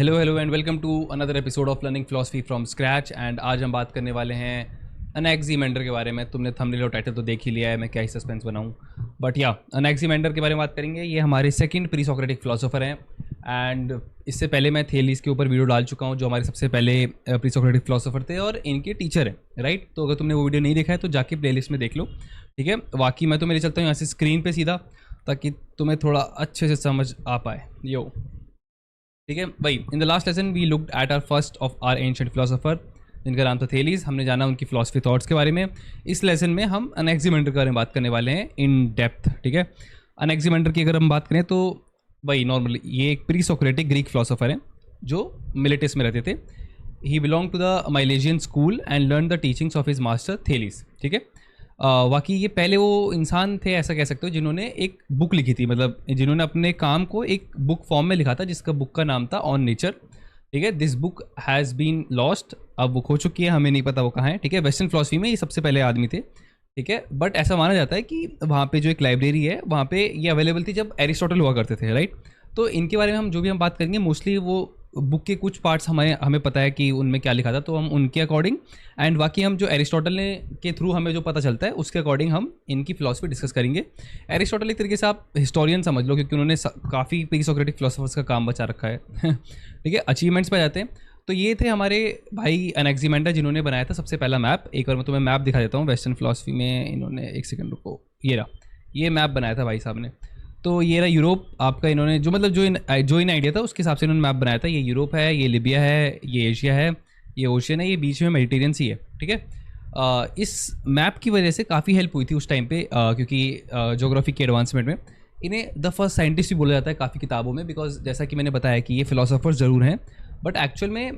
Hello hello and welcome to another episode of learning philosophy from scratch. एंड आज हम बात करने वाले हैं अनैक्सिमेंडर के बारे में। तुमने थंबनेल और टाइटल तो देख ही लिया है, मैं क्या ही सस्पेंस बनाऊं। बट या अनैक्सिमेंडर के बारे में बात करेंगे। ये हमारे सेकंड प्री सोक्रेटिक फिलोसोफर हैं। एंड इससे पहले मैं थेलीस के ऊपर वीडियो डाल चुका हूँ, जो हमारे सबसे पहले प्री सोक्रेटिक फिलोसोफर थे और इनके टीचर हैं, राइट। तो अगर तुमने वो वीडियो नहीं देखा है तो जाके प्लेलिस्ट में देख लो, ठीक है। बाकी मैं तो मेरे चलता हूँ यहाँ से स्क्रीन पर सीधा, ताकि तुम्हें थोड़ा अच्छे से समझ आ पाए। यो ठीक है भाई। In the last lesson we looked at our first of our ancient philosopher, जिनका नाम था थेलीस। हमने जाना उनकी फिलोसफी थॉट्स के बारे में। इस लेसन में हम अनैक्सिमेंडर के बारे में बात करने वाले हैं इन डेप्थ, ठीक है। अनैक्सिमेंडर की अगर हम बात करें तो भाई नॉर्मली ये एक प्री सोक्रेटिक ग्रीक फिलोसोफर हैं जो मिलेटस में रहते थे। He belong to the Milesian school and learn the teachings of his master Thales, ठीक है। बाकी ये पहले वो इंसान थे, ऐसा कह सकते हो, जिन्होंने एक बुक लिखी थी, मतलब जिन्होंने अपने काम को एक बुक फॉर्म में लिखा था, जिसका बुक का नाम था ऑन नेचर, ठीक है। This book has been lost, अब वो खो चुकी है, हमें नहीं पता वो कहाँ है, ठीक है। वेस्टर्न फिलोसफी में ये सबसे पहले आदमी थे, ठीक है। बट ऐसा माना जाता है कि वहाँ पे जो एक लाइब्रेरी है वहाँ पे ये अवेलेबल थी जब एरिस्टोटल हुआ करते थे, राइट। तो इनके बारे में हम जो भी हम बात करेंगे, मोस्टली वो बुक के कुछ पार्ट्स हमें पता है कि उनमें क्या लिखा था, तो हम उनके अकॉर्डिंग एंड बाकी हम जो एरिस्टोटल ने के थ्रू हमें जो पता चलता है उसके अकॉर्डिंग हम इनकी फिलॉसफी डिस्कस करेंगे। एरिस्टोटल एक तरीके से आप हिस्टोरियन समझ लो, क्योंकि उन्होंने काफ़ी प्री सोक्रेटिक फिलोसफर्स का काम बचा रखा है ठीक है। अचीवमेंट्स पे जाते हैं तो ये थे हमारे भाई अनैक्सिमेंडर, जिन्होंने बनाया था सबसे पहला मैप। एक बार मैं तुम्हें मैप दिखा देता हूँ वेस्टर्न फिलोसफी में। इन्होंने एक सेकंड रुको, ये रहा, ये मैप बनाया था भाई साहब ने। तो ये रहा यूरोप आपका। इन्होंने जो मतलब जो इन आइडिया था उसके हिसाब से इन्होंने मैप बनाया था। ये यूरोप है, ये लिबिया है, ये एशिया है, ये ओशियन है, ये बीच में मेडिटेरियन सी है, ठीक है। इस मैप की वजह से काफ़ी हेल्प हुई थी उस टाइम पे, क्योंकि ज्योग्राफी के एडवांसमेंट में इन्हें द फर्स्ट साइंटिस्ट भी बोला जाता है काफ़ी किताबों में। बिकॉज जैसा कि मैंने बताया कि ये फिलोसोफर्स ज़रूर हैं, बट एक्चुअल में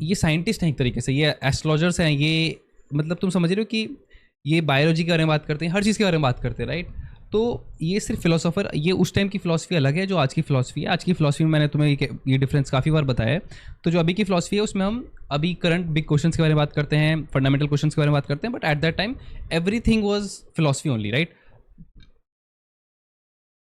ये साइंटिस्ट हैं एक तरीके से, ये एस्ट्रोलॉजर्स हैं। ये मतलब तुम समझ रहे हो कि ये बायोलॉजी के बारे में बात करते हैं, हर चीज़ के बारे में बात करते हैं, राइट। तो ये सिर्फ फिलोसोफर, ये उस टाइम की फिलॉसफी अलग है जो आज की फिलॉसफी है। आज की फिलॉसफी में मैंने तुम्हें ये डिफरेंस काफ़ी बार बताया है। तो जो अभी की फिलॉसफी है उसमें हम अभी करंट बिग क्वेश्चंस के बारे में बात करते हैं, फंडामेंटल क्वेश्चंस के बारे में बात करते हैं, but at that time everything was philosophy only, right.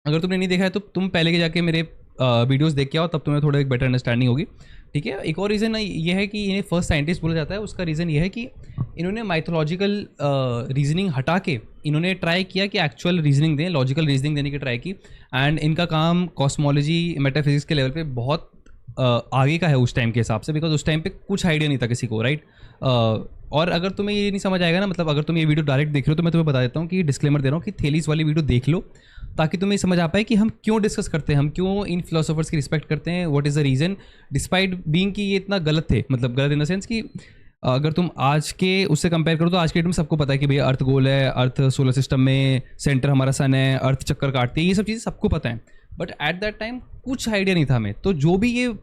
अगर तुमने नहीं देखा है तो तुम पहले के जाके मेरे वीडियोस देख के आओ, तब तुम्हें थोड़ा एक बेटर अंडरस्टैंडिंग होगी, ठीक है। एक और रीज़न ये है कि इन्हें फर्स्ट साइंटिस्ट बोला जाता है। उसका रीज़न ये है कि इन्होंने माइथोलॉजिकल रीजनिंग हटा के इन्होंने ट्राई किया कि एक्चुअल रीजनिंग दें, लॉजिकल रीजनिंग देने की ट्राई की। एंड इनका काम कॉस्मोलॉजी, मेटाफिजिक्स के लेवल पे बहुत आगे का है उस टाइम के हिसाब से, बिकॉज उस टाइम पे कुछ आइडिया नहीं था किसी को, राइट। और अगर तुम्हें ये नहीं समझ आएगा ना, मतलब अगर तुम ये वीडियो डायरेक्ट देख रहे हो तो मैं तुम्हें बता देता हूँ कि डिस्क्लेमर दे रहा हूँ कि थेलीस वाली वीडियो देख लो, ताकि तुम्हें समझ आ पाए कि हम क्यों डिस्कस करते हैं, हम क्यों इन फिलोसोफर्स की रिस्पेक्ट करते हैं, what is the reason, despite being कि ये इतना गलत थे। मतलब गलत इन द सेंस कि अगर तुम आज के उससे कंपेयर करो तो आज के डेट में सबको पता है कि भैया अर्थ गोल है, अर्थ सोलर सिस्टम में सेंटर हमारा सन है, अर्थ चक्कर काटती है, ये सब चीज़ें सबको पता है। बट एट दैट टाइम कुछ आइडिया नहीं था हमें। तो जो भी ये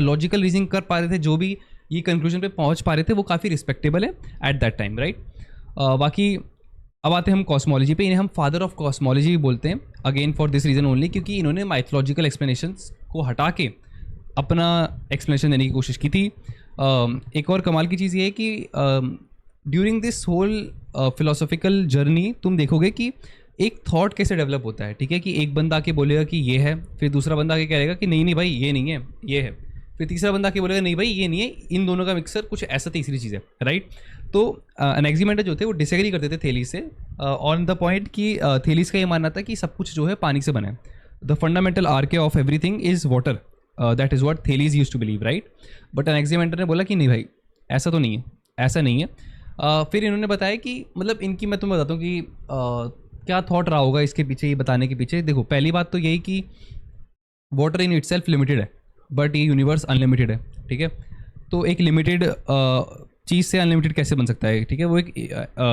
लॉजिकल रीजनिंग कर पा रहे थे, जो भी ये कंक्लूजन पे पहुंच पा रहे थे, वो काफ़ी रिस्पेक्टेबल है एट दैट टाइम, राइट। बाकी अब आते हैं हम कॉस्मोलॉजी पे। इन्हें हम फादर ऑफ कॉस्मोलॉजी भी बोलते हैं, again for this reason only, क्योंकि इन्होंने माइथोलॉजिकल एक्सप्लेनेशंस को हटा के अपना एक्सप्लेनेशन देने की कोशिश की थी। एक और कमाल की चीज़ ये है कि during this whole philosophical journey तुम देखोगे कि एक थॉट कैसे डेवलप होता है, ठीक है। कि एक बंदा आके बोलेगा कि ये है, फिर दूसरा बंदा आके कहेगा कि नहीं नहीं भाई ये नहीं है, ये है, फिर तीसरा बंदा आके बोलेगा नहीं भाई ये नहीं है, इन दोनों का मिक्सर कुछ ऐसा तीसरी चीज़ है, राइट। तो अनैक्सिमेंडर जो थे वो डिसएग्री करते थे थेलीस से ऑन द पॉइंट कि थेलीस का ये मानना था कि सब कुछ जो है पानी से बना है। The fundamental arche of everything is water, that is what Thales used to believe, right. But Anaximander ने बोला कि नहीं भाई ऐसा तो नहीं है, ऐसा नहीं है। फिर इन्होंने बताया कि मतलब इनकी, मैं तुम्हें बताता हूँ कि क्या थॉट रहा होगा इसके पीछे, ये बताने के पीछे। देखो पहली बात तो यही कि वाटर इन इटसेल्फ लिमिटेड है, बट ये यूनिवर्स अनलिमिटेड है, ठीक है। तो एक लिमिटेड चीज़ से अनलिमिटेड कैसे बन सकता है, ठीक है। वो एक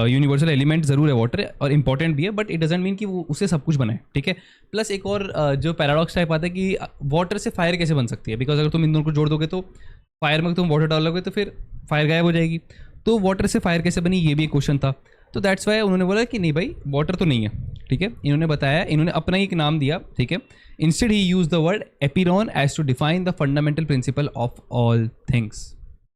यूनिवर्सल एलिमेंट ज़रूर है वाटर, और इंपॉर्टेंट भी है, बट इट डजंट मीन कि वो उससे सब कुछ बना है, ठीक है। प्लस एक और जो पैराडॉक्स टाइप आता है कि वाटर से फायर कैसे बन सकती है, बिकॉज अगर तुम इन दोनों को जोड़ दोगे तो फायर में तुम वाटर डालोगे तो फिर फायर गायब हो जाएगी। तो वाटर से फायर कैसे बनी, ये भी एक क्वेश्चन था। तो दैट्स वाई उन्होंने बोला कि नहीं भाई वाटर तो नहीं है, ठीक है। इन्होंने बताया, इन्होंने अपना ही एक नाम दिया, ठीक है। Instead he use the word apeiron as to define the fundamental principle of all things,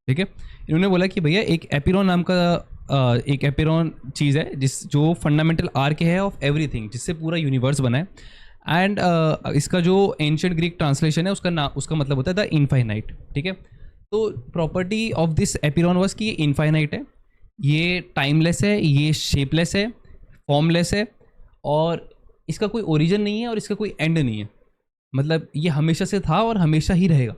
ठीक है। इन्होंने बोला कि भैया एक एपिरॉन नाम का एक एपिरॉन चीज़ है जो फंडामेंटल आर्क है ऑफ एवरीथिंग, जिससे पूरा यूनिवर्स बना है। एंड इसका जो एंशियंट ग्रीक ट्रांसलेशन है उसका मतलब होता है द इनफाइनाइट, ठीक है। तो प्रॉपर्टी ऑफ दिस एपिरॉन वाज कि ये इनफाइनाइट है, ये टाइमलेस है, ये शेपलेस है, फॉर्मलेस है, और इसका कोई ओरिजिन नहीं है और इसका कोई एंड नहीं है। मतलब ये हमेशा से था और हमेशा ही रहेगा,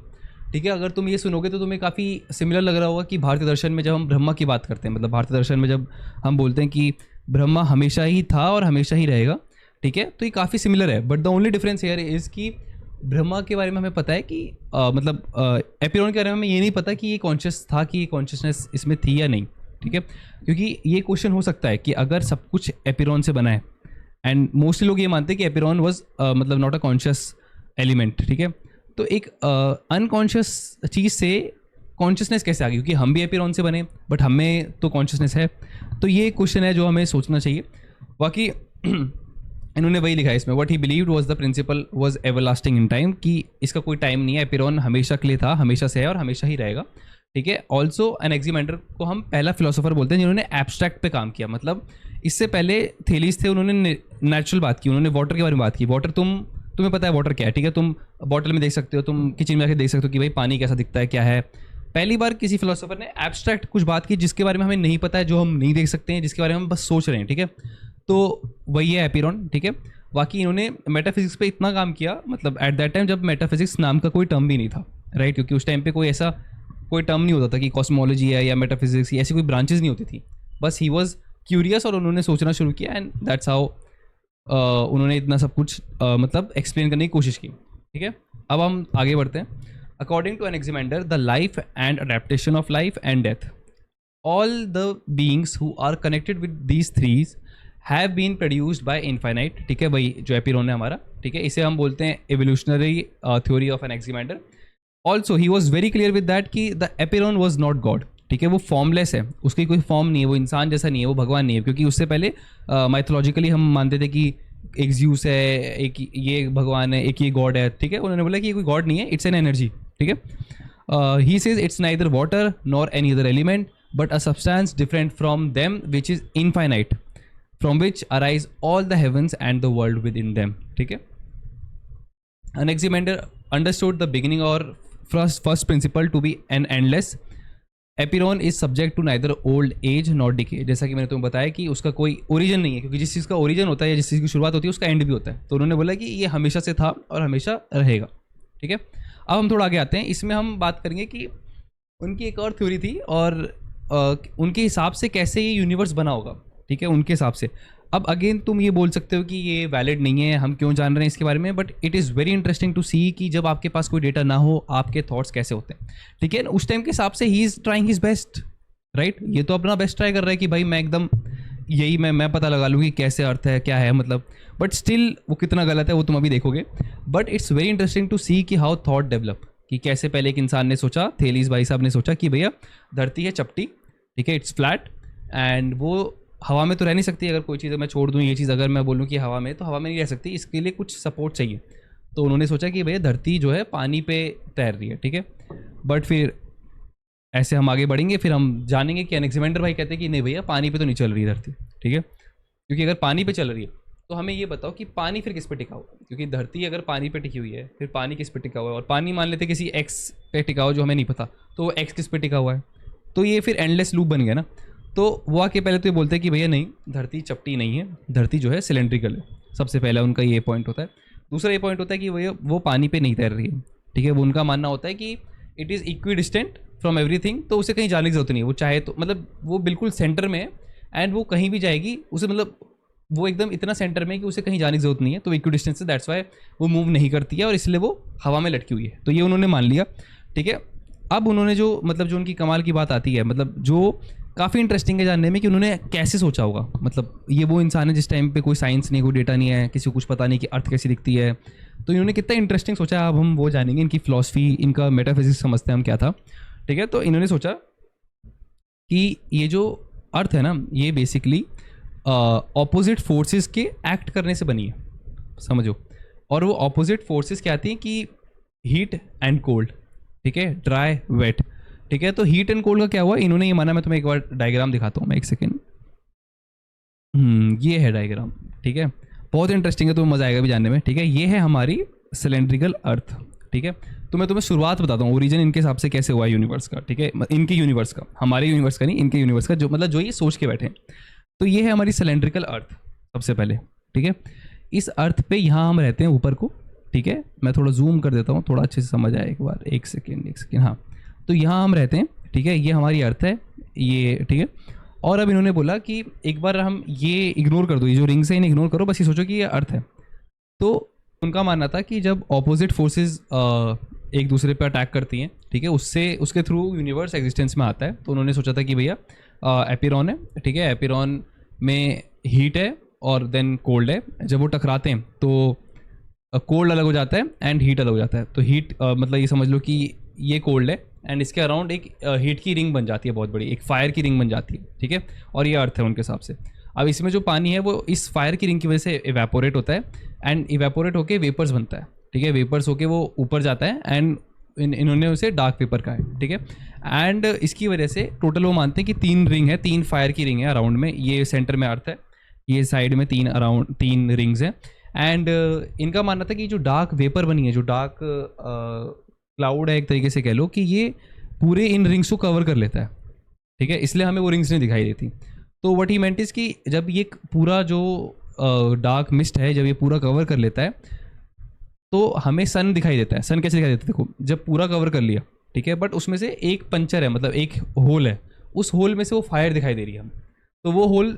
ठीक है। अगर तुम ये सुनोगे तो तुम्हें काफ़ी सिमिलर लग रहा होगा कि भारतीय दर्शन में जब हम ब्रह्मा की बात करते हैं, मतलब भारतीय दर्शन में जब हम बोलते हैं कि ब्रह्मा हमेशा ही था और हमेशा ही रहेगा, ठीक है, तो ये काफ़ी सिमिलर है। But the only difference here is कि ब्रह्मा के बारे में हमें पता है कि मतलब एपिरॉन के बारे में हमें ये नहीं पता कि ये कॉन्शियस था, कि ये कॉन्शियसनेस इसमें थी या नहीं, ठीक है। क्योंकि ये क्वेश्चन हो सकता है कि अगर सब कुछ एपिरॉन से बना है, एंड मोस्टली लोग ये मानते हैं कि एपिरॉन वाज मतलब नॉट अ कॉन्शियस एलिमेंट, ठीक है। तो एक अनकॉन्शियस चीज़ से कॉन्शियसनेस कैसे आ गई, क्योंकि हम भी एपिरॉन से बने बट हमें तो कॉन्शियसनेस है। तो ये क्वेश्चन है जो हमें सोचना चाहिए। बाकी इन्होंने वही लिखा है इसमें, what he believed was the principle was everlasting in time, कि इसका कोई टाइम नहीं है, एपिरॉन हमेशा के लिए था, हमेशा से है और हमेशा ही रहेगा, ठीक है। ऑल्सो एनेक्सीमेंडर को हम पहला फिलोसोफर बोलते हैं जिन्होंने एब्स्ट्रैक्ट पे काम किया। मतलब इससे पहले थेलीस थे, उन्होंने नेचुरल बात की, उन्होंने वाटर के बारे में बात की। वाटर तुम्हें पता है वाटर क्या है, ठीक है, तुम बॉटल में देख सकते हो, तुम किचन में आके देख सकते हो कि भाई पानी कैसा दिखता है, क्या है। पहली बार किसी फिलोसोफर ने एब्स्ट्रैक्ट कुछ बात की जिसके बारे में हमें नहीं पता है, जो हम नहीं देख सकते हैं, जिसके बारे में हम बस सोच रहे हैं, ठीक है। तो वही है एपिरॉन, ठीक है। बाकी इन्होंने मेटाफिजिक्स पे इतना काम किया, मतलब एट दैट टाइम जब मेटाफिजिक्स नाम का कोई टर्म भी नहीं था, राइट, क्योंकि उस टाइम पे कोई ऐसा कोई टर्म नहीं होता था कि कॉस्मोलॉजी है या मेटाफिजिक्स, ऐसी कोई ब्रांचेस नहीं होती थी। बस ही वॉज क्यूरियस और उन्होंने सोचना शुरू किया, एंड दैट्स हाउ उन्होंने इतना सब कुछ मतलब एक्सप्लेन करने की कोशिश की, ठीक है। अब हम आगे बढ़ते हैं। According to Anaximander, the life and adaptation of life and death, all the beings who are connected with these threes have been produced by infinite, ठीक है, वही जो एपिरॉन है हमारा, ठीक है। इसे हम बोलते हैं evolutionary theory of Anaximander. Also he was very clear with that कि the apeiron was not God, ठीक है, वो फॉर्मलेस है, उसकी कोई फॉर्म नहीं है, वो इंसान जैसा नहीं है, वो भगवान नहीं है। क्योंकि उससे पहले माइथोलॉजिकली हम मानते थे कि एक ज्यूस है, एक ये भगवान है, एक ये गॉड है, ठीक है। उन्होंने बोला कि ये कोई गॉड नहीं है, इट्स एन एनर्जी, ठीक है। He says it's neither water nor any other element but a substance different from them which is infinite, from which arise all the heavens and the world within them, ठीक है। Anaximander understood the beginning और first principle to be an endless. Apeiron is subject to neither old age not decay, जैसा कि मैंने तुम्हें बताया कि उसका कोई ओरिजिन नहीं है, क्योंकि जिस चीज़ का ओरिजिन होता है या जिस चीज़ की शुरुआत होती है उसका एंड भी होता है। तो उन्होंने बोला कि ये हमेशा से था और हमेशा रहेगा, ठीक है। अब हम थोड़ा आगे आते हैं, इसमें हम बात करेंगे कि उनकी एक और थ्योरी थी और उनके हिसाब से कैसे ये यूनिवर्स बना होगा, ठीक है, उनके हिसाब से। अब अगेन तुम ये बोल सकते हो कि ये वैलिड नहीं है, हम क्यों जान रहे हैं इसके बारे में, but it is very interesting to see कि जब आपके पास कोई डेटा ना हो आपके थॉट्स कैसे होते हैं, ठीक है। उस टाइम के हिसाब से he is trying his best, right. ये तो अपना बेस्ट ट्राई कर रहा है कि भाई मैं एकदम यही मैं पता लगा लूँ कि कैसे अर्थ है, क्या है, मतलब, बट स्टिल वो कितना गलत है वो तुम अभी देखोगे। But it's very interesting to see कि हाउ थॉट डेवलप, कि कैसे पहले एक इंसान ने सोचा, थेलीस भाई साहब ने सोचा कि भैया धरती है चपटी, ठीक है, इट्स फ्लैट, एंड वो हवा में तो रह नहीं सकती। अगर कोई चीज़ मैं छोड़ दूँ, ये चीज़ अगर मैं बोलूँ कि हवा में, तो हवा में नहीं रह सकती, इसके लिए कुछ सपोर्ट चाहिए। तो उन्होंने सोचा कि भैया धरती जो है पानी पे तैर रही है, ठीक है। बट फिर ऐसे हम आगे बढ़ेंगे, फिर हम जानेंगे कि एनेक्सीमेंडर भाई कहते हैं कि नहीं भैया पानी पे तो नहीं चल रही धरती, ठीक है। क्योंकि अगर पानी पे चल रही है तो हमें ये बताओ कि पानी फिर किस पे टिका हुआ है, क्योंकि धरती अगर पानी पे टिकी हुई है फिर पानी किस पे टिका हुआ है, और पानी मान लेते किसी एक्स पे टिका हुआ जो हमें नहीं पता, तो वो एक्स किस पे टिका हुआ है, तो ये फिर एंडलेस लूप बन गया ना। तो वो आके पहले तो ये बोलते हैं कि भैया नहीं, धरती चपटी नहीं है, धरती जो है सिलेंड्रिकल है। सबसे पहला उनका ये पॉइंट होता है। दूसरा ये पॉइंट होता है कि भैया वो पानी पे नहीं तैर रही है, ठीक है। वो उनका मानना होता है कि it is equi distant from everything, तो उसे कहीं जाने की जरूरत नहीं है, वो चाहे तो मतलब वो बिल्कुल सेंटर में है, एंड वो कहीं भी जाएगी उसे, मतलब वो एकदम इतना सेंटर में है कि उसे कहीं जाने की जरूरत नहीं है, तो इक्वी डिस्टेंस से दैट्स वाई वो मूव नहीं करती है और इसलिए वो हवा में लटकी हुई है। तो ये उन्होंने मान लिया, ठीक है। अब उन्होंने जो मतलब जो उनकी कमाल की बात आती है, मतलब जो काफ़ी इंटरेस्टिंग है जानने में कि उन्होंने कैसे सोचा होगा। मतलब ये वो इंसान है जिस टाइम पे कोई साइंस नहीं, कोई डेटा नहीं है, किसी को कुछ पता नहीं कि अर्थ कैसी दिखती है, तो इन्होंने कितना इंटरेस्टिंग सोचा। अब हम वो जानेंगे, इनकी फिलॉसफी, इनका मेटाफिजिक्स समझते हैं हम क्या था, ठीक है। तो इन्होंने सोचा कि ये जो अर्थ है ना, ये बेसिकली ऑपोजिट फोर्सेस के एक्ट करने से बनी है, समझो। और वो ऑपोजिट फोर्सेस क्या आती हैं कि हीट एंड कोल्ड, ठीक है, ड्राई वेट, ठीक है। तो हीट एंड कोल्ड का क्या हुआ, इन्होंने ये माना, मैं तुम्हें एक बार डायग्राम दिखाता हूँ, मैं एक सेकेंड। ये है डायग्राम, ठीक है। बहुत इंटरेस्टिंग है, तो मज़ा आएगा भी जानने में, ठीक है। ये है हमारी सिलेंड्रिकल अर्थ, ठीक है। तो मैं तुम्हें शुरुआत बताता हूँ, ओरिजिन इनके हिसाब से कैसे हुआ यूनिवर्स का, ठीक है, इनके यूनिवर्स का, हमारे यूनिवर्स का नहीं, इनके यूनिवर्स का, जो मतलब जो ये सोच के बैठे हैं। तो ये है हमारी सिलेंड्रिकल अर्थ सबसे पहले, ठीक है। इस अर्थ पे यहाँ हम रहते हैं ऊपर को, ठीक है। मैं थोड़ा जूम कर देता हूँ, थोड़ा अच्छे से समझ आए एक बार, एक सेकेंड, हाँ। तो यहाँ हम रहते हैं, ठीक है, ये हमारी अर्थ है, ये, ठीक है। और अब इन्होंने बोला कि एक बार हम ये इग्नोर कर दो, ये जो रिंग्स है इन्हें इग्नोर करो, बस ये सोचो कि ये अर्थ है। तो उनका मानना था कि जब ऑपोजिट फोर्सेस एक दूसरे पे अटैक करती हैं, ठीक है, उससे उसके थ्रू यूनिवर्स एग्जिस्टेंस में आता है। तो उन्होंने सोचा था कि भैया एपिरॉन है, ठीक है, एपिरॉन में हीट है और देन कोल्ड है, जब वो टकराते हैं तो कोल्ड अलग हो जाता है एंड हीट अलग हो जाता है। तो हीट मतलब ये समझ लो कि ये कोल्ड है एंड इसके अराउंड एक हीट की रिंग बन जाती है, बहुत बड़ी एक फायर की रिंग बन जाती है, ठीक है। और ये अर्थ है उनके हिसाब से। अब इसमें जो पानी है वो इस फायर की रिंग की वजह से इवेपोरेट होता है एंड इवेपोरेट होके वेपर्स बनता है, ठीक है। वेपर्स होके वो ऊपर जाता है एंड इन्होंने उसे डार्क पेपर कहा है, ठीक है। एंड इसकी वजह से टोटल वो मानते हैं कि 3 रिंग है, 3 फायर की रिंग है अराउंड में, ये सेंटर में अर्थ है, ये साइड में 3 अराउंड 3 रिंग्स हैं। एंड इनका मानना था कि जो डार्क वेपर बनी है, जो डार्क क्लाउड है एक तरीके से कह लो, कि ये पूरे इन रिंग्स को कवर कर लेता है, ठीक है, इसलिए हमें वो रिंग्स नहीं दिखाई देती। तो व्हाट ही मेंट इज कि जब ये पूरा जो डार्क मिस्ट है जब ये पूरा कवर कर लेता है तो हमें सन दिखाई देता है। सन कैसे दिखाई देता है, देखो, जब पूरा कवर कर लिया, ठीक है, बट उसमें से एक पंचर है, मतलब एक होल है, उस होल में से वो फायर दिखाई दे रही है हमें, तो वो होल,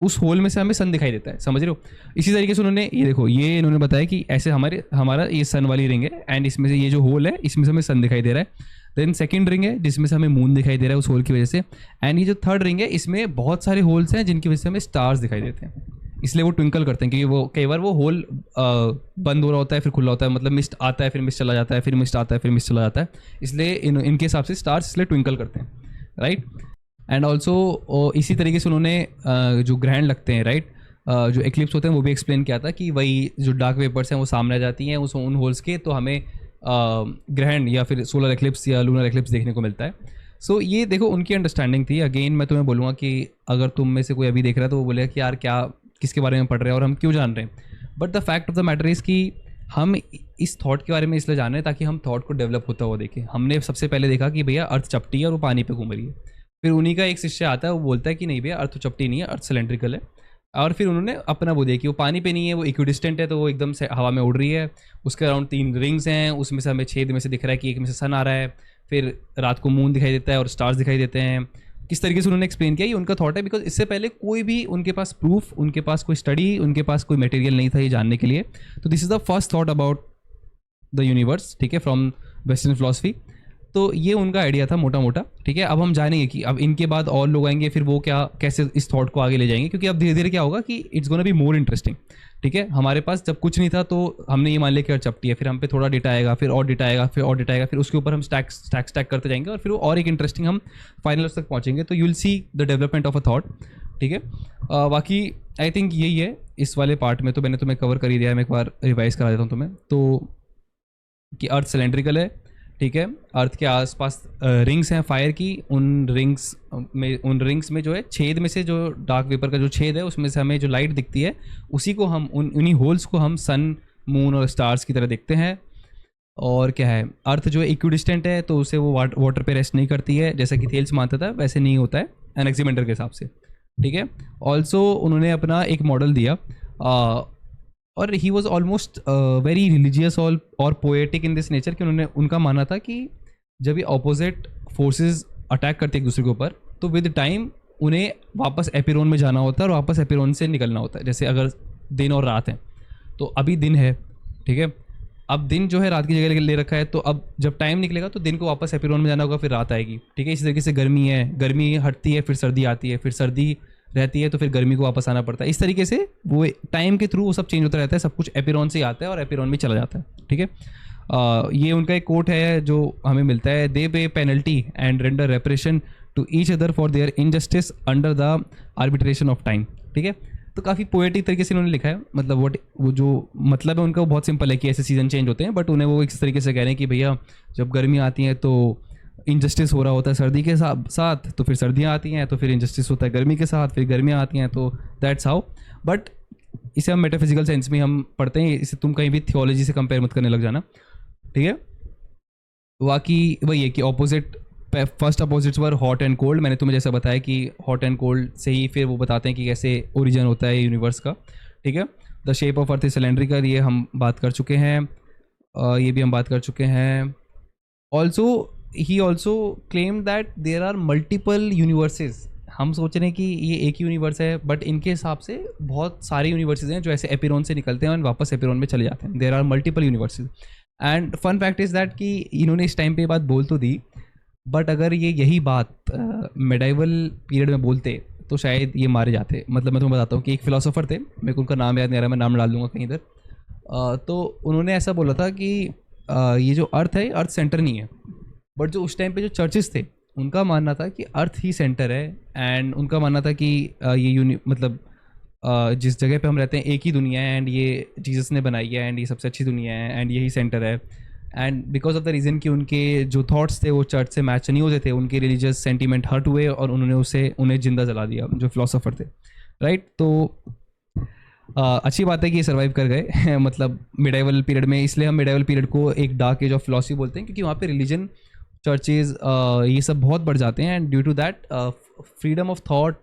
उस होल में से हमें सन दिखाई देता है, समझ रहे हो। इसी तरीके से उन्होंने ये देखो, ये इन्होंने बताया कि ऐसे हमारा ये सन वाली रिंग है एंड इसमें से ये जो होल है इसमें से हमें सन दिखाई दे रहा है। देन सेकंड रिंग है जिसमें से हमें मून दिखाई दे रहा है उस होल की वजह से। एंड ये जो थर्ड रिंग है इसमें बहुत सारे होल्स हैं जिनकी वजह से हमें स्टार्स दिखाई देते हैं, इसलिए वो ट्विंकल करते हैं, क्योंकि वो कई बार वो होल बंद हो रहा होता है फिर खुला होता है, मतलब मिस्ट आता है फिर मिस्ट चला जाता है, फिर मिस्ट आता है फिर मिस्ट चला जाता है, इसलिए इनके हिसाब से स्टार्स इसलिए ट्विंकल करते हैं, राइट। एंड ऑल्सो इसी तरीके से उन्होंने जो ग्रहण लगते हैं, राइट, जो एक्लिप्स होते हैं वो भी एक्सप्लेन किया था कि वही जो डार्क वेपर्स हैं वो सामने आ जाती हैं उन होल्स के, तो हमें ग्रहण या फिर सोलर एक्लिप्स या लूनर एक्लिप्स देखने को मिलता है। सो ये देखो उनकी अंडरस्टैंडिंग थी। अगेन मैं तुम्हें बोलूँगा कि अगर तुम में से कोई अभी देख रहा है तो वो बोलेगा कि यार क्या, किसके बारे में पढ़ रहे हैं और हम क्यों जान रहे हैं। But the fact of the matter is कि हम इस थॉट के बारे में इसलिए जान रहे हैं ताकि हम थॉट को डेवलप होता हुआ देखें। हमने सबसे पहले देखा कि भैया अर्थ चपटी है और वो पानी पे घूम रही है, फिर उन्हीं का एक शिष्य आता है वो बोलता है कि नहीं भैया अर्थ चपटी नहीं है, अर्थ सिलेंड्रिकल है। और फिर उन्होंने अपना वो देखी, वो पानी पे नहीं है, वो इक्विडिस्टेंट है, तो वो एकदम से हवा में उड़ रही है, उसके अराउंड 3 रिंग्स हैं, उसमें से हमें छेद में से दिख रहा है कि एक में से सन आ रहा है, फिर रात को मून दिखाई देता है और स्टार्स दिखाई देते हैं। किस तरीके से उन्होंने एक्सप्लेन किया, ये उनका थॉट है, बिकॉज इससे पहले कोई भी उनके पास प्रूफ, उनके पास कोई स्टडी, उनके पास कोई मटेरियल नहीं था ये जानने के लिए। तो this is the first thought about the universe, ठीक है, फ्रॉम वेस्टर्न फिलॉसफी। तो ये उनका आइडिया था मोटा मोटा, ठीक है। अब हम जानेंगे कि अब इनके बाद और लोग आएंगे, फिर वो क्या कैसे इस थॉट को आगे ले जाएंगे, क्योंकि अब धीरे धीरे क्या होगा कि it's gonna be more interesting, ठीक है। हमारे पास जब कुछ नहीं था तो हमने ये मान लिया कि चपटी है, फिर हम पे थोड़ा डेटा आएगा, फिर और डेटा आएगा, फिर और डेटा आएगा, फिर उसके ऊपर हम स्टैक करते जाएंगे और फिर वो और एक इंटरेस्टिंग हम फाइनल तक पहुँचेंगे। तो you will see the development of a thought, ठीक है। बाकी आई थिंक यही है इस वाले पार्ट में, तो मैंने तुम्हें कवर कर ही दिया है, मैं एक बार रिवाइज करा देता हूँ तुम्हें। तो कि अर्थ सिलेंड्रिकल है, ठीक है, अर्थ के आसपास रिंग्स हैं फायर की, उन रिंग्स में जो है छेद में से जो डार्क वेपर का जो छेद है उसमें से हमें जो लाइट दिखती है उसी को हम उन्हीं होल्स को हम सन, मून और स्टार्स की तरह देखते हैं। और क्या है, अर्थ जो है इक्विडिस्टेंट है तो उसे वो वाटर पे रेस्ट नहीं करती है, जैसा कि थेल्स मानता था वैसे नहीं होता है एनेक्सिमेंडर के हिसाब से, ठीक है। ऑल्सो उन्होंने अपना एक मॉडल दिया और he was almost very religious और पोएटिक इन दिस नेचर, कि उन्होंने उनका मानना था कि जब ये अपोजिट फोर्सेस अटैक करते एक दूसरे के ऊपर तो विद टाइम उन्हें वापस एपिरोन में जाना होता है और वापस एपिरोन से निकलना होता है। जैसे अगर दिन और रात है तो अभी दिन है, ठीक है, अब दिन जो है रात की जगह ले रखा है, तो अब जब टाइम निकलेगा तो दिन को वापस एपिरोन में जाना होगा, फिर रात आएगी, ठीक है। इसी तरीके से गर्मी है, गर्मी हटती है, फिर सर्दी आती है, फिर सर्दी रहती है तो फिर गर्मी को वापस आना पड़ता है। इस तरीके से वो टाइम के थ्रू वो सब चेंज होता रहता है, सब कुछ एपिरोन से ही आता है और एपिरोन में चला जाता है, ठीक है। ये उनका एक कोट है जो हमें मिलता है, they pay penalty and render reparation to each other for their injustice under the arbitration of time, ठीक है। तो काफ़ी पोएटिक तरीके से उन्होंने लिखा है, मतलब वो जो मतलब है उनका वो बहुत सिंपल है कि ऐसे सीज़न चेंज होते हैं, बट उन्हें वो इस तरीके से कह रहे हैं कि भैया जब गर्मी आती है तो इनजस्टिस हो रहा होता है सर्दी के साथ, तो फिर सर्दियाँ आती हैं तो फिर इनजस्टिस होता है गर्मी के साथ, फिर गर्मियाँ आती हैं, तो दैट्स हाउ। बट इसे हम मेटाफिजिकल सेंस में हम पढ़ते हैं, इसे तुम कहीं भी थियोलॉजी से कंपेयर मत करने लग जाना, ठीक है। बाकी वही है कि opposite, first opposites were hot and cold. मैंने तुम्हें जैसा बताया कि हॉट एंड कोल्ड से ही फिर वो बताते हैं कि कैसे ओरिजिन होता है यूनिवर्स का, ठीक है। The shape of earth is cylindrical, ये हम बात कर चुके हैं, ये भी हम बात कर चुके हैं। Also he also claim that there are multiple universes. हम सोच रहे हैं कि ये एक यूनिवर्स है, बट इनके हिसाब से बहुत सारे यूनिवर्सेस हैं जो ऐसे एपिरोन से निकलते हैं और वापस एपिरोन में चले जाते हैं। There are multiple universes. And fun fact is that कि इन्होंने इस टाइम पे ये बात बोल तो दी, बट अगर ये यही बात मेडाइवल पीरियड में बोलते तो शायद ये मारे जाते। मतलब मैं तुम्हें बताता हूँ कि एक फिलोसोफर थे, मेरे को उनका नाम याद नहीं आ रहा, मैं नाम डाल दूंगा कहीं इधर। तो उन्होंने ऐसा बोला था कि ये जो अर्थ है, अर्थ सेंटर नहीं है, बट जो उस टाइम पे जो चर्चेस थे उनका मानना था कि अर्थ ही सेंटर है। एंड उनका मानना था कि ये मतलब जिस जगह पे हम रहते हैं एक ही दुनिया है, एंड ये जीसस ने बनाई है, एंड ये सबसे अच्छी दुनिया है, एंड यही सेंटर है। And because of the reason कि उनके जो थॉट्स थे वो चर्च से मैच नहीं होते थे, उनके रिलीजियस सेंटीमेंट हर्ट हुए और उन्होंने उन्हें जिंदा जला दिया, जो फिलोसोफर थे, राइट। तो अच्छी बात है कि ये सर्वाइव कर गए मतलब मिडाइवल पीरियड में। इसलिए हम मिडाइवल पीरियड को एक डार्क एज ऑफ फिलॉसफी बोलते हैं, क्योंकि वहाँ पे रिलीजन, चर्चेज, ये सब बहुत बढ़ जाते हैं, and due to that freedom of thought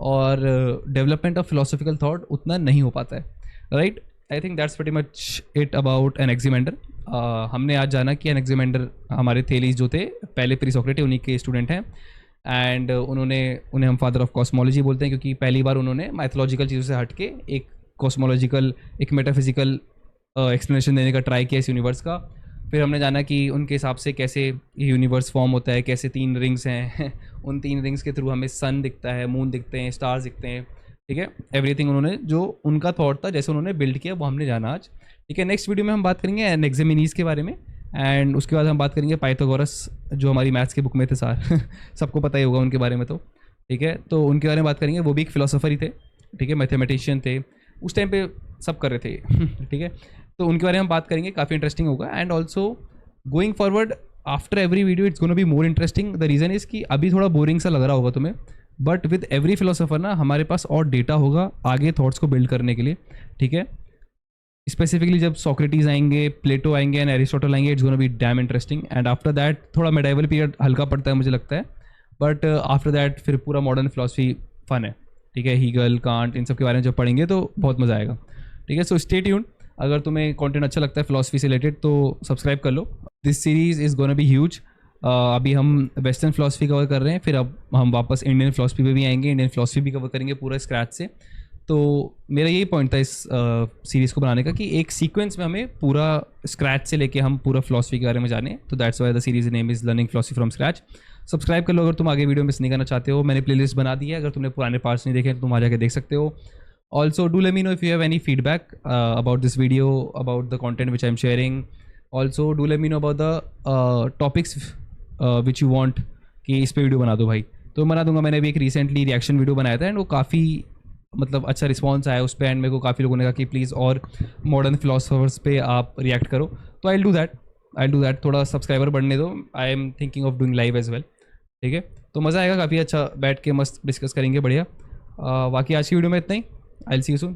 और डेवलपमेंट ऑफ फिलोसॉफिकल थॉट उतना नहीं हो पाता है, right. I think that's very much it about Anaximander. हमने आज जाना कि एनेक्सिमेंडर हमारे थेलीज जो थे पहले प्री सोक्रेटिस उन्हीं के स्टूडेंट हैं, एंड उन्हें हम फादर ऑफ कॉस्मोलॉजी बोलते हैं, क्योंकि पहली बार उन्होंने माइथोलॉजिकल चीज़ों से हट के एक कॉस्मोलॉजिकल, एक मेटाफिजिकल एक्सप्लेनेशन देने का ट्राई किया इस यूनिवर्स का। फिर हमने जाना कि उनके हिसाब से कैसे ये यूनिवर्स फॉर्म होता है, कैसे 3 रिंग्स हैं उन 3 रिंग्स के थ्रू हमें सन दिखता है, मून दिखते हैं, स्टार्स दिखते हैं, ठीक है। एवरीथिंग उन्होंने जो उनका थॉट था, जैसे उन्होंने बिल्ड किया, वो हमने जाना आज, ठीक है। नेक्स्ट वीडियो में हम बात करेंगे एनेक्सिमेनीज के बारे में, एंड उसके बाद हम बात करेंगे पाइथागोरस, जो हमारी मैथ्स के बुक में थे सार सबको पता ही होगा उनके बारे में, तो ठीक है। तो उनके बारे में बात करेंगे, वो भी एक फिलोसोफर ही थे, ठीक है, मैथमेटिशियन थे, उस टाइम पे सब कर रहे थे ठीक है। तो उनके बारे में हम बात करेंगे, काफ़ी इंटरेस्टिंग होगा। And also going forward after every video it's gonna be more interesting. The reason is कि अभी थोड़ा बोरिंग सा लग रहा होगा तुम्हें, बट विद एवरी फिलोसोफर ना हमारे पास और डेटा होगा आगे थॉट्स को बिल्ड करने के लिए, ठीक है। स्पेसिफिकली जब सोक्रेटिस आएंगे, प्लेटो आएंगे एंड एरिस्टोटल आएंगे, it's gonna be dam interesting. And after that थोड़ा मेडाइवल पीरियड हल्का पड़ता है मुझे लगता है, बट आफ्टर दैट फिर पूरा मॉडर्न फिलोसफी फन है, ठीक है। हीगल, कांट, इन सब के बारे में जब पढ़ेंगे तो बहुत मज़ा आएगा, ठीक है। So stay tuned. अगर तुम्हें कंटेंट अच्छा लगता है फिलोसफी से रिलेटेड तो सब्सक्राइब कर लो। This series is gonna be huge. अभी हम वेस्टर्न फिलोसफी कवर कर रहे हैं, फिर अब हम वापस इंडियन फिलोसफी पे भी आएंगे, इंडियन फिलोसफी भी कवर करेंगे पूरा स्क्रैच से। तो मेरा यही पॉइंट था इस सीरीज़ को बनाने का कि एक सीक्वेंस में हमें पूरा स्क्रैच से लेके हम पूरा फिलोसफी के बारे में जाने। तो that's why the series name is learning philosophy from scratch. Subscribe कर लो अगर तुम आगे वीडियो मिस नहीं करना चाहते हो। मैंने प्लेलिस्ट बना दी है, अगर तुमने पुराने पार्ट्स नहीं देखे तो तुम आ जाके देख सकते हो। Also, do let me know if you have any feedback about this video, about the content which I'm sharing. Also, do let me know about the topics which you want कि इस पे वीडियो बना दो भाई, तो बना दूंगा। मैंने अभी एक रिसेंटली रिएक्शन वीडियो बनाया था एंड वो काफ़ी मतलब अच्छा रिस्पॉन्स आया उस पर, एंड मेरे को काफ़ी लोगों ने कहा कि प्लीज़ और मॉडर्न फिलोसफर्स पे आप रिएक्ट करो, तो आई डू दैट। थोड़ा सब्सक्राइबर बढ़ने दो। I am thinking of doing live as well, ठीक है। तो मज़ा आएगा, काफ़ी अच्छा बैठ के मस्त डिस्कस करेंगे, बढ़िया। बाकी आज की वीडियो में इतना ही। I'll see you soon.